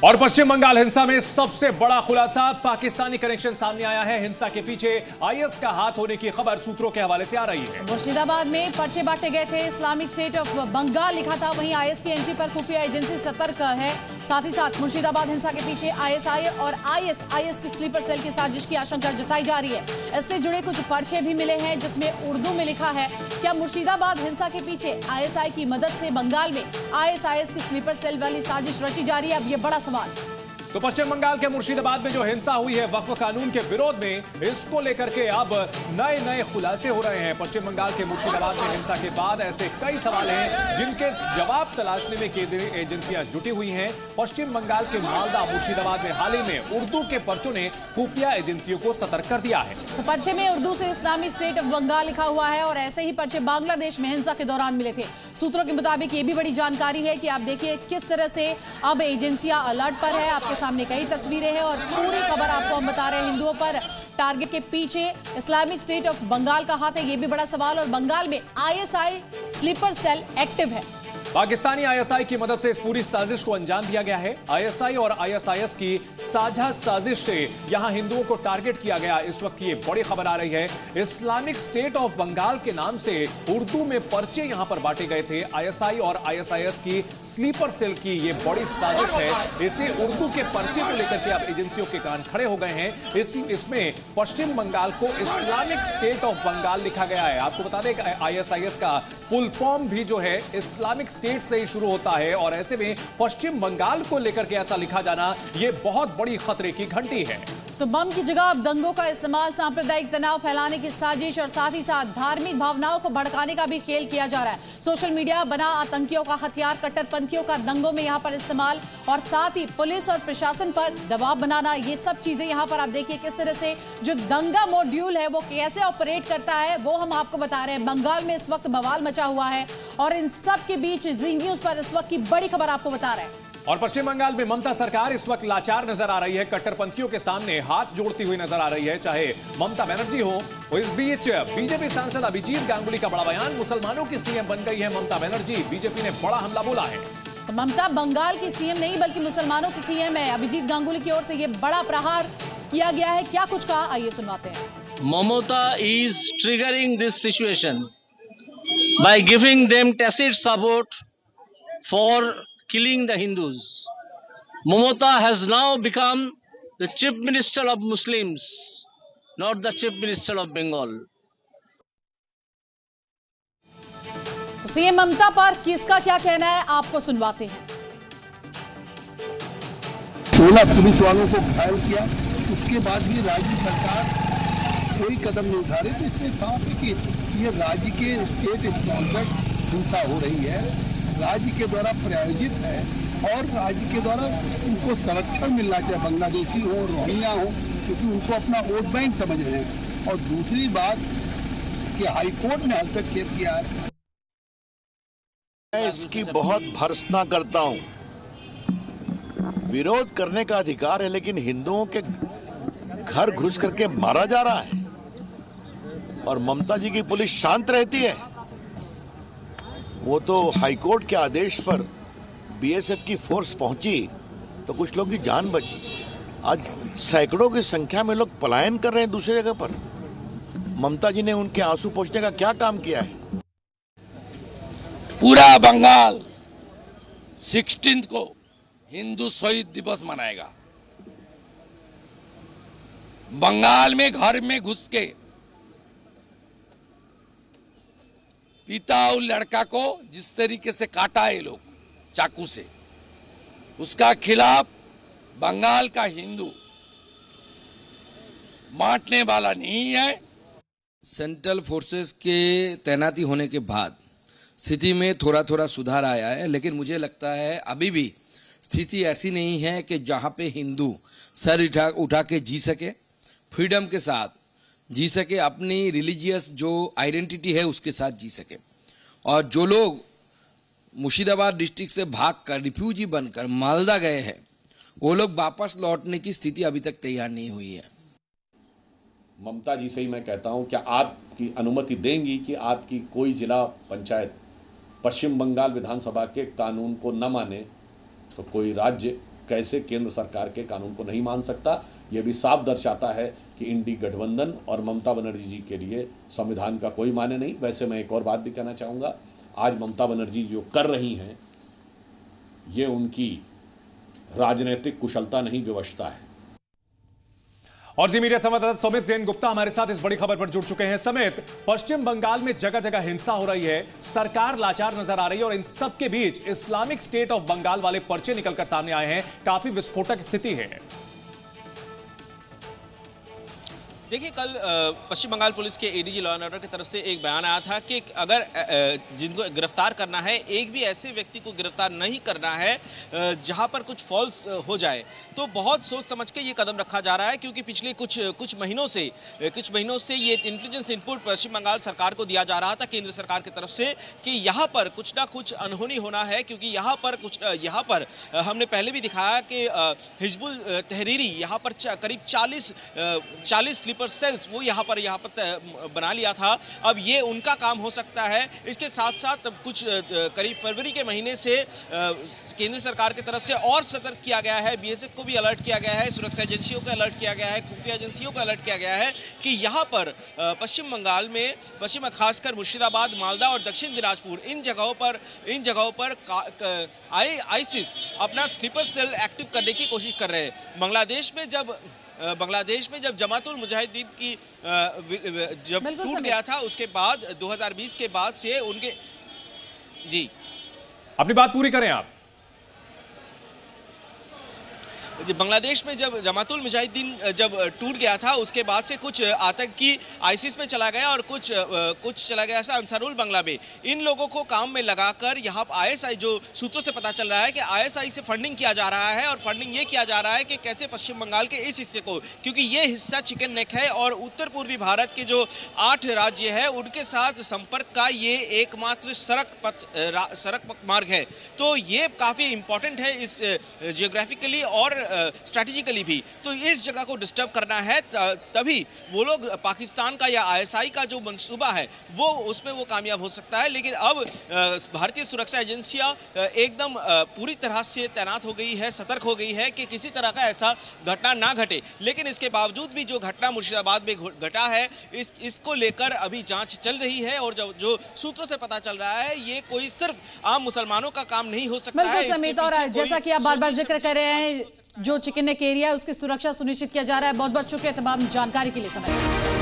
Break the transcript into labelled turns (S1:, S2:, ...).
S1: और पश्चिम बंगाल हिंसा में सबसे बड़ा खुलासा, पाकिस्तानी कनेक्शन सामने आया है। हिंसा के पीछे आईएस का हाथ होने की खबर सूत्रों के हवाले से आ रही है।
S2: मुर्शिदाबाद में पर्चे बांटे गए थे, इस्लामिक स्टेट ऑफ बंगाल लिखा था। वहीं आईएस की एंट्री पर खुफिया एजेंसी सतर्क है। साथ ही साथ मुर्शिदाबाद हिंसा के पीछे आईएसआई और आईएस की स्लीपर सेल की साजिश की आशंका जताई जा रही है। इससे जुड़े कुछ पर्चे भी मिले हैं जिसमें उर्दू में लिखा है, क्या मुर्शिदाबाद हिंसा के पीछे आईएसआई की मदद से बंगाल में आईएस की स्लीपर सेल वाली साजिश रची जा रही है? अब ये बड़ा सवाल।
S1: तो पश्चिम बंगाल के मुर्शिदाबाद में जो हिंसा हुई है वक्फ कानून के विरोध में, इसको लेकर के अब नए खुलासे हो रहे हैं। पश्चिम बंगाल के मुर्शिदाबाद में हिंसा के बाद ऐसे कई सवाल हैं जिनके जवाब तलाशने में केंद्रीय एजेंसियां जुटी हुई हैं। पश्चिम बंगाल के मालदा मुर्शिदाबाद में हाल ही में उर्दू के पर्चों ने खुफिया एजेंसियों को सतर्क कर दिया है।
S2: तो पर्चे में उर्दू से इस्लामिक स्टेट ऑफ बंगाल लिखा हुआ है और ऐसे ही पर्चे बांग्लादेश में हिंसा के दौरान मिले थे। सूत्रों के मुताबिक ये भी बड़ी जानकारी है कि आप देखिए किस तरह से अब एजेंसियां अलर्ट पर है। आपके सामने कई तस्वीरें हैं और पूरी खबर आपको हम बता रहे हैं। हिंदुओं पर टारगेट के पीछे इस्लामिक स्टेट ऑफ बंगाल का हाथ है, ये भी बड़ा सवाल। और बंगाल में आईएसआई स्लीपर सेल एक्टिव है।
S1: पाकिस्तानी आईएसआई की मदद से इस पूरी साजिश को अंजाम दिया गया है। आईएसआई और आईएसआईएस की साझा साजिश से यहां हिंदुओं को टारगेट किया गया। इस वक्त ये बड़ी खबर आ रही है, इस्लामिक स्टेट ऑफ बंगाल के नाम से उर्दू में पर्चे यहां पर बांटे गए थे। आईएसआई और आईएसआईएस की स्लीपर सेल की ये बड़ी साजिश है। इसे उर्दू के पर्चे को लेकर के अब एजेंसियों के कान खड़े हो गए हैं। इसमें पश्चिम बंगाल को इस्लामिक स्टेट ऑफ बंगाल लिखा गया है। आपको बता दें आईएसआईएस का फुल फॉर्म भी जो है इस्लामिक स्टेट से ही शुरू होता है और ऐसे में पश्चिम बंगाल को लेकर के ऐसा लिखा जाना यह बहुत बड़ी खतरे की घंटी है।
S2: तो बम की जगह अब दंगों का इस्तेमाल, सांप्रदायिक तनाव फैलाने की साजिश और साथ ही साथ धार्मिक भावनाओं को भड़काने का भी खेल किया जा रहा है। सोशल मीडिया बना आतंकियों का हथियार, कट्टरपंथियों का दंगों में यहां पर इस्तेमाल और साथ ही पुलिस और प्रशासन पर दबाव बनाना, ये सब चीजें यहां पर आप देखिए किस तरह से जो दंगा मॉड्यूल है वो कैसे ऑपरेट करता है वो हम आपको बता रहे हैं। बंगाल में इस वक्त बवाल मचा हुआ है और इन सब के बीच जी न्यूज पर इस वक्त की बड़ी खबर आपको बता रहे हैं।
S1: और पश्चिम बंगाल में ममता सरकार इस वक्त लाचार नजर आ रही है, कट्टरपंथियों के सामने हाथ जोड़ती हुई नजर आ रही है, चाहे ममता बनर्जी हो। इस बीच बीजेपी सांसद अभिजीत गांगुली का बड़ा बयान, मुसलमानों की सीएम बन गई है ममता बनर्जी। बीजेपी ने बड़ा हमला बोला है।
S2: तो ममता बंगाल की सीएम नहीं बल्कि मुसलमानों की सीएम है। अभिजीत गांगुली की ओर से यह बड़ा प्रहार किया गया है। क्या कुछ कहा, आइए सुनवाते हैं।
S3: Mamata is triggering this situation by giving them tacit support for killing the Hindus. Mamata has now become the chief minister of Muslims, not the chief minister of Bengal.
S2: CM Mamata पर किसका क्या कहना है आपको सुनवाते हैं।
S4: 16 पुलिस वालों को घायल किया, उसके बाद भी राज्य सरकार कोई कदम नहीं उठा रही। तो इससे साफ है कि ये राज्य के स्टेट स्पॉन्सर्ड हिंसा हो रही है, राज्य के द्वारा प्रायोजित है और राज्य के द्वारा उनको संरक्षण मिलना चाहिए, बांग्लादेशी हो, रोहिंग्या हो, क्योंकि उनको अपना वोट बैंक समझ रहे हैं। और दूसरी बात कि हाईकोर्ट ने हस्तक्षेप किया है।
S5: मैं इसकी बहुत भर्त्सना करता हूं। विरोध करने का अधिकार है, लेकिन हिंदुओं के घर घुस करके मारा जा रहा है और ममता जी की पुलिस शांत रहती है। वो तो हाईकोर्ट के आदेश पर बीएसएफ की फोर्स पहुंची तो कुछ लोगों की जान बची। आज सैकड़ों की संख्या में लोग पलायन कर रहे हैं दूसरी जगह पर। ममता जी ने उनके आंसू पोंछने का क्या काम किया है?
S6: पूरा बंगाल 16 को हिंदू शहीद दिवस मनाएगा। बंगाल में घर में घुस के पिता और लड़का को जिस तरीके से काटा है लोग चाकू से, उसका खिलाफ बंगाल का हिंदू बांटने वाला नहीं है।
S7: सेंट्रल फोर्सेस के तैनाती होने के बाद स्थिति में थोड़ा सुधार आया है, लेकिन मुझे लगता है अभी भी स्थिति ऐसी नहीं है कि जहां पे हिंदू सर उठा के जी सके, फ्रीडम के साथ जी सके, अपनी रिलीजियस जो आइडेंटिटी है उसके साथ जी सके। और जो लोग मुर्शिदाबाद डिस्ट्रिक्ट से भागकर रिफ्यूजी बनकर मालदा गए हैं, वो लोग वापस लौटने की स्थिति अभी तक तैयार नहीं हुई है।
S8: ममता जी से ही मैं कहता हूं, क्या आपकी अनुमति देंगी कि आपकी कोई जिला पंचायत पश्चिम बंगाल विधानसभा के कानून को न माने तो कोई राज्य कैसे केंद्र सरकार के कानून को नहीं मान सकता। यह भी साफ दर्शाता है कि इंडी गठबंधन और ममता बनर्जी जी के लिए संविधान का कोई मायने नहीं। वैसे मैं एक और बात भी कहना चाहूँगा, आज ममता बनर्जी जो कर रही हैं ये उनकी राजनीतिक कुशलता नहीं, व्यवस्था है।
S1: और जी मीडिया संवाददाता सुमित जैन गुप्ता हमारे साथ इस बड़ी खबर पर जुड़ चुके हैं। समेत पश्चिम बंगाल में जगह जगह हिंसा हो रही है, सरकार लाचार नजर आ रही है और इन सब के बीच इस्लामिक स्टेट ऑफ बंगाल वाले पर्चे निकलकर सामने आए हैं। काफी विस्फोटक स्थिति है।
S9: देखिए, कल पश्चिम बंगाल पुलिस के एडीजी लॉ एंड ऑर्डर की तरफ से एक बयान आया था कि अगर जिनको गिरफ्तार करना है, एक भी ऐसे व्यक्ति को गिरफ्तार नहीं करना है जहां पर कुछ फॉल्स हो जाए, तो बहुत सोच समझ के ये कदम रखा जा रहा है। क्योंकि पिछले कुछ महीनों से ये इंटेलिजेंस इनपुट पश्चिम बंगाल सरकार को दिया जा रहा था केंद्र सरकार की तरफ से कि यहाँ पर कुछ ना कुछ अनहोनी होना है। क्योंकि यहाँ पर हमने पहले भी दिखाया कि हिजबुल तहरीरी यहाँ पर करीब 40 स्लीपर सेल्स वो यहाँ पर बना लिया था। अब ये उनका काम हो सकता है। इसके साथ साथ कुछ करीब फरवरी के महीने से केंद्र सरकार की तरफ से और सतर्क किया गया है, बीएसएफ को भी अलर्ट किया गया है, सुरक्षा एजेंसियों को अलर्ट किया गया है, खुफिया एजेंसियों को अलर्ट किया गया है कि यहाँ पर पश्चिम बंगाल में खासकर मुर्शिदाबाद, मालदा और दक्षिण दिनाजपुर इन जगहों पर आईसिस अपना स्लीपर सेल एक्टिव करने की कोशिश कर रहे हैं। बांग्लादेश में जब जमातुल मुजाहिदीन की जब टूट गया था, उसके बाद 2020 के बाद से उनके जी
S1: अपनी बात पूरी करें आप।
S9: बांग्लादेश में जब जमातुल मुजाहिदीन जब टूट गया था, उसके बाद से कुछ आतंकी आईसिस में चला गया और कुछ चला गया ऐसा अंसारुल बांग्ला में। इन लोगों को काम में लगाकर यहाँ आईएसआई, जो सूत्रों से पता चल रहा है कि आईएसआई से फंडिंग किया जा रहा है। और फंडिंग ये किया जा रहा है कि कैसे पश्चिम बंगाल के इस हिस्से को, क्योंकि ये हिस्सा चिकन नेक है और उत्तर पूर्वी भारत के जो 8 राज्य है उनके साथ संपर्क का ये एकमात्र सड़क मार्ग है। तो ये काफ़ी इंपॉर्टेंट है इस जियोग्राफिकली और स्ट्रैटेजिकली भी। तो इस जगह को डिस्टर्ब करना है, तभी वो लोग पाकिस्तान का या आईएसआई का जो मंसूबा है वो उसमें वो कामयाब हो सकता है। लेकिन अब भारतीय सुरक्षा एजेंसियां एकदम पूरी तरह से तैनात हो गई है, सतर्क हो गई है कि किसी तरह का ऐसा घटना ना घटे। लेकिन इसके बावजूद भी जो घटना मुर्शिदाबाद में घटा है, इसको लेकर अभी जांच चल रही है। और जो सूत्रों से पता चल रहा है, ये कोई सिर्फ आम मुसलमानों का काम नहीं हो सकता है।
S2: समेत, और जैसा कि आप बार बार जिक्र कर रहे हैं, जो चिकन नेक एरिया है उसकी सुरक्षा सुनिश्चित किया जा रहा है। बहुत बहुत शुक्रिया तमाम जानकारी के लिए। समय